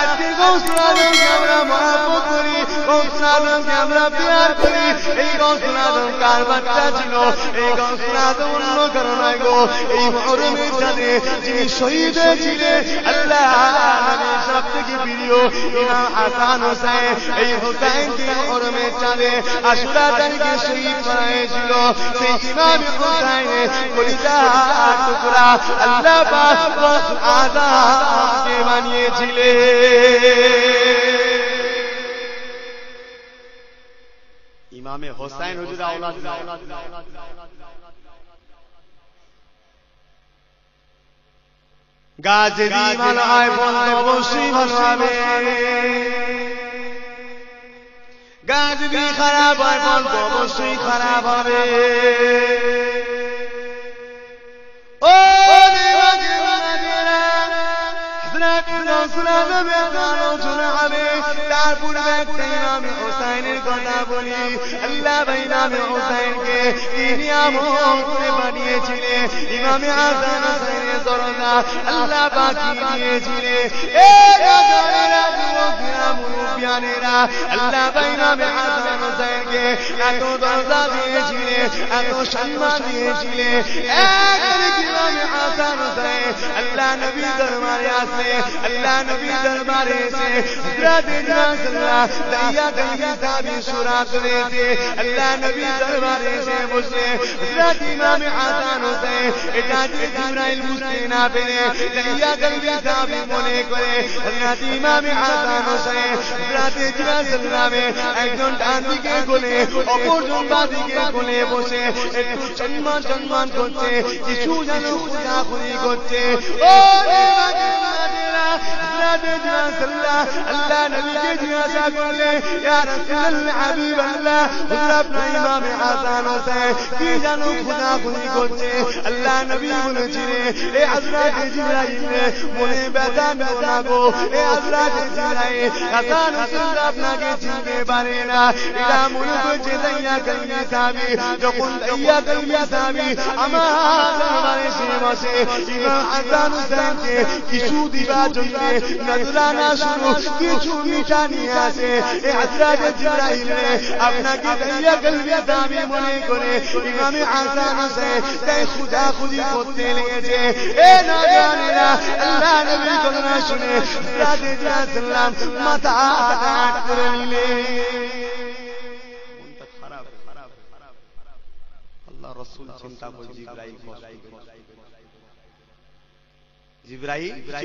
আজকে গৌসুল আজমকে আমরা মহব্বত করি, গৌসুল আজমকে আমরা প্যার করি। এই গৌসুল আজম কার বাচ্চা ছিল? এই গৌসুল আজম অন্য কারো নয় গো, এই মুহররমের চাঁদে যিনি শহীদ হয়েছিলেন আল্লাহ নবীর সব থেকে প্রিয় ইমাম হাসান হোসেন। এই হোসেনকে মুহররমের চাঁদে আশুরা তারিখে শহীদ করা হয়েছিল। সেই ইমাম হোসেনের কলিজার টুকরা আল্লাহ পাক গৌসুল আজমকে বানিয়েছিলেন। ইমামে হোসেন হুজুর আওলাদ গাছ যদি ভালো হয় বন্ধ অবশ্যই ভালো হবে, গাছ যদি খারাপ হয় বন্ধ অবশ্যই খারাপ হবে। ও তার পূর্বে একটা ইমামে হোসেনের কথা বলি। আল্লাহ ইমামে হোসেনকে কি নিয়ামত করে বানিয়েছিলেন। ইমামে হাসান হোসেনের দরজা আল্লাহ পাক দিয়েছিলেন। মুরব্বিয়ানেরা আল্লাহ ইমামে হাসান হোসেনকে এত দরজা দিয়েছিলেন, এত সম্মান দিয়েছিলেন। ইমামে হাসান হোসেন আল্লাহ নবী দরবারে আসে, আল্লাহ নবী দরবারে এসে হযরত রাসূলুল্লাহ দাইয়া গলবি সাহাবী সুরা করেছে। আল্লাহ নবী দরবারে এসে বসে হযরত ইমামে হাসান হোসেন এটা জিবরাইল বুঝতে না পেরে দাইয়া গলবি সাহাবী মনে করে হযরত ইমামে হাসান হোসেন হযরত রাসূলুল্লাহকে একজন ডান দিকে কোলে অপরজন বাঁ দিকে কোলে বসে একটু সম্মান করছে, কিছু যেন খুদাখুদি করছে। ও আল্লাহ নবীকে জিজ্ঞাসা করলে ইয়া রাসূলুল্লাহ হাবিবাল্লাহ হুজুর আপনার ইমামে হাসান হোসেন কি জানো খুদাখুদি করছে? আল্লাহ নবী বলেছিলেন এ হযরত জিবরাইল মনে ব্যথা নিও না গো, এ হযরত জিবরাইল হাসান হোসেন আপনাকে চিনতে পারে না। এটা মনে করছে দাইয়া গলবি সাহাবী। যখন দাইয়া গলবি সাহাবী আমার দরবারে এসে বসে ইমাম হাসান হোসেনকে কিছু দিবার জন্য নজরানা শুরু কিছু মিঠা নিয়ে আসে। এ হযরত জিবরাইল আপনাকে দাইয়া গলবি সাহাবী মনে করে ইমামে হাসান হোসেন তাই খুদাখুদি করতে লেগেছে। এ নজরানেরা আল্লাহ নবীর কথা শুনে হযরত রাসূলুল্লাহ মাথা আট করে নিলেন। মনটা খারাপ। আল্লাহ রাসূল চিন্তা করে জিবরাইল